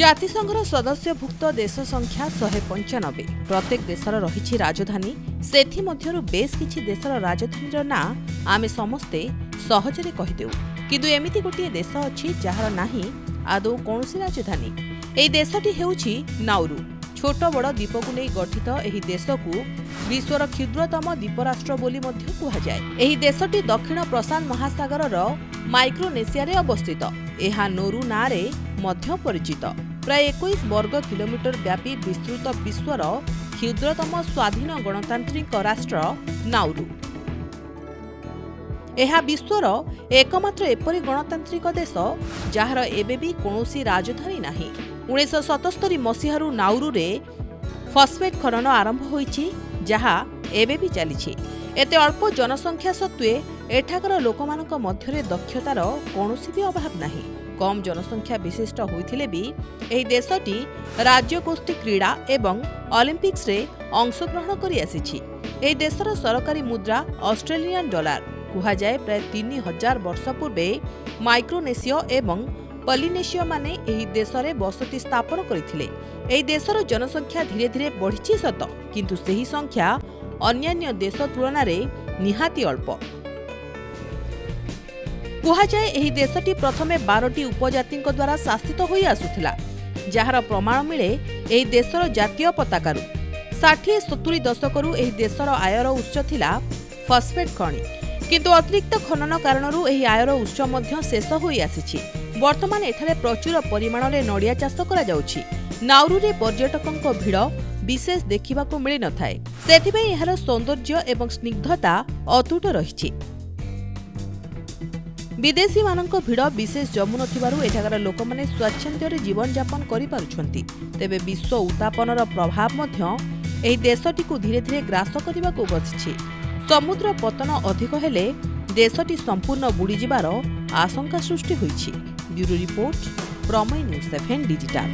ଜାତିସଂଘର ସଦସ୍ୟଭୁକ୍ତ ଦେଶ ସଂଖ୍ୟା 195। ପ୍ରତ୍ୟେକ ଦେଶର ରହିଛି ରାଜଧାନୀ। ସେଥିମଧ୍ୟରୁ ବେଶ କିଛି ଦେଶର ରାଜଧାନୀର ନାଁ ଆମେ ସମସ୍ତେ ସହଜରେ କହିଦେଉ, କିନ୍ତୁ ଏମିତି ଗୋଟିଏ ଦେଶ ଅଛି ଯାହାର ନାହିଁ ଆଦୌ କୌଣସି ରାଜଧାନୀ। ଏହି ଦେଶଟି ହେଉଛି ନାଉରୁ। ଛୋଟ ବଡ଼ ଦ୍ୱୀପକୁ ନେଇ ଗଠିତ ଏହି ଦେଶକୁ ବିଶ୍ୱର କ୍ଷୁଦ୍ରତମ ଦ୍ୱୀପରାଷ୍ଟ୍ର ବୋଲି ମଧ୍ୟ କୁହାଯାଏ। ଏହି ଦେଶଟି ଦକ୍ଷିଣ ପ୍ରଶାନ୍ତ ମହାସାଗରର ମାଇକ୍ରୋନେସିଆରେ ଅବସ୍ଥିତ। ଏହା ନୋରୁ ନାଁରେ ମଧ୍ୟ ପରିଚିତ। ପ୍ରାୟ 21 ବର୍ଗ କିଲୋମିଟର ବ୍ୟାପୀ ବିସ୍ତୃତ ବିଶ୍ୱର କ୍ଷୁଦ୍ରତମ ସ୍ୱାଧୀନ ଗଣତାନ୍ତ୍ରିକ ରାଷ୍ଟ୍ର ନାଉରୁ। ଏହା ବିଶ୍ୱର ଏକମାତ୍ର ଏପରି ଗଣତାନ୍ତ୍ରିକ ଦେଶ ଯାହାର ଏବେ ବି କୌଣସି ରାଜଧାନୀ ନାହିଁ। 1977 ମସିହାରୁ ନାଉରୁରେ ଫସ୍ଫେଟ୍ ଖନନ ଆରମ୍ଭ ହୋଇଛି, ଯାହା ଏବେ ବି ଚାଲିଛି। ଏତେ ଅଳ୍ପ ଜନସଂଖ୍ୟା ସତ୍ତ୍ୱେ ଏଠାକାର ଲୋକମାନଙ୍କ ମଧ୍ୟରେ ଦକ୍ଷତାର କୌଣସି ବି ଅଭାବ ନାହିଁ। କମ୍ ଜନସଂଖ୍ୟା ବିଶିଷ୍ଟ ହୋଇଥିଲେ ବି ଏହି ଦେଶଟି ରାଜ୍ୟଗୋଷ୍ଠୀ କ୍ରୀଡ଼ା ଏବଂ ଅଲିମ୍ପିକ୍ସରେ ଅଂଶଗ୍ରହଣ କରିଆସିଛି। ଏହି ଦେଶର ସରକାରୀ ମୁଦ୍ରା ଅଷ୍ଟ୍ରେଲିଆନ୍ ଡଲାର। କୁହାଯାଏ ପ୍ରାୟ 3000 ବର୍ଷ ପୂର୍ବେ ମାଇକ୍ରୋନେସିୟ ଏବଂ ପଲିନେସିୟମାନେ ଏହି ଦେଶରେ ବସତି ସ୍ଥାପନ କରିଥିଲେ। ଏହି ଦେଶର ଜନସଂଖ୍ୟା ଧୀରେ ଧୀରେ ବଢ଼ିଛି ସତ, କିନ୍ତୁ ସେହି ସଂଖ୍ୟା ଅନ୍ୟାନ୍ୟ ଦେଶ ତୁଳନାରେ ନିହାତି ଅଳ୍ପ। କୁହାଯାଏ ଏହି ଦେଶଟି ପ୍ରଥମେ 12ଟି ଉପଜାତିଙ୍କ ଦ୍ୱାରା ଶାସିତ ହୋଇ ଆସୁଥିଲା, ଯାହାର ପ୍ରମାଣ ମିଳେ ଏହି ଦେଶର ଜାତୀୟ ପତାକାରୁ। 60-70 ଦଶକରୁ ଏହି ଦେଶର ଆୟର ଉତ୍ସ ଥିଲା ଫସ୍ଫେଟ୍ ଖଣି, କିନ୍ତୁ ଅତିରିକ୍ତ ଖନନ କାରଣରୁ ଏହି ଆୟର ଉତ୍ସ ମଧ୍ୟ ଶେଷ ହୋଇ ଆସିଛି। ବର୍ତ୍ତମାନ ଏଠାରେ ପ୍ରଚୁର ପରିମାଣରେ ନଡ଼ିଆ ଚାଷ କରାଯାଉଛି। ନାଉରୁରେ ପର୍ଯ୍ୟଟକଙ୍କ ଭିଡ଼ ବିଶେଷ ଦେଖିବାକୁ ମିଳିନଥାଏ, ସେଥିପାଇଁ ଏହାର ସୌନ୍ଦର୍ଯ୍ୟ ଏବଂ ସ୍ନିଗ୍ଧତା ଅତୁଟ ରହିଛି। ବିଦେଶୀମାନଙ୍କ ଭିଡ଼ ବିଶେଷ ଜମୁନଥିବାରୁ ଏଠାକାର ଲୋକମାନେ ସ୍ୱାଚ୍ଛନ୍ଦ୍ୟରେ ଜୀବନଯାପନ କରିପାରୁଛନ୍ତି। ତେବେ ବିଶ୍ୱ ଉତ୍ତାପନର ପ୍ରଭାବ ମଧ୍ୟ ଏହି ଦେଶଟିକୁ ଧୀରେ ଧୀରେ ଗ୍ରାସ କରିବାକୁ ବସିଛି। ସମୁଦ୍ର ପତନ ଅଧିକ ହେଲେ ଦେଶଟି ସମ୍ପୂର୍ଣ୍ଣ ବୁଡ଼ିଯିବାର ଆଶଙ୍କା ସୃଷ୍ଟି ହୋଇଛି। ବ୍ୟୁରୋ ରିପୋର୍ଟ, ପ୍ରମେୟ ନ୍ୟୁଜ୍ 7 ଡିଜିଟାଲ।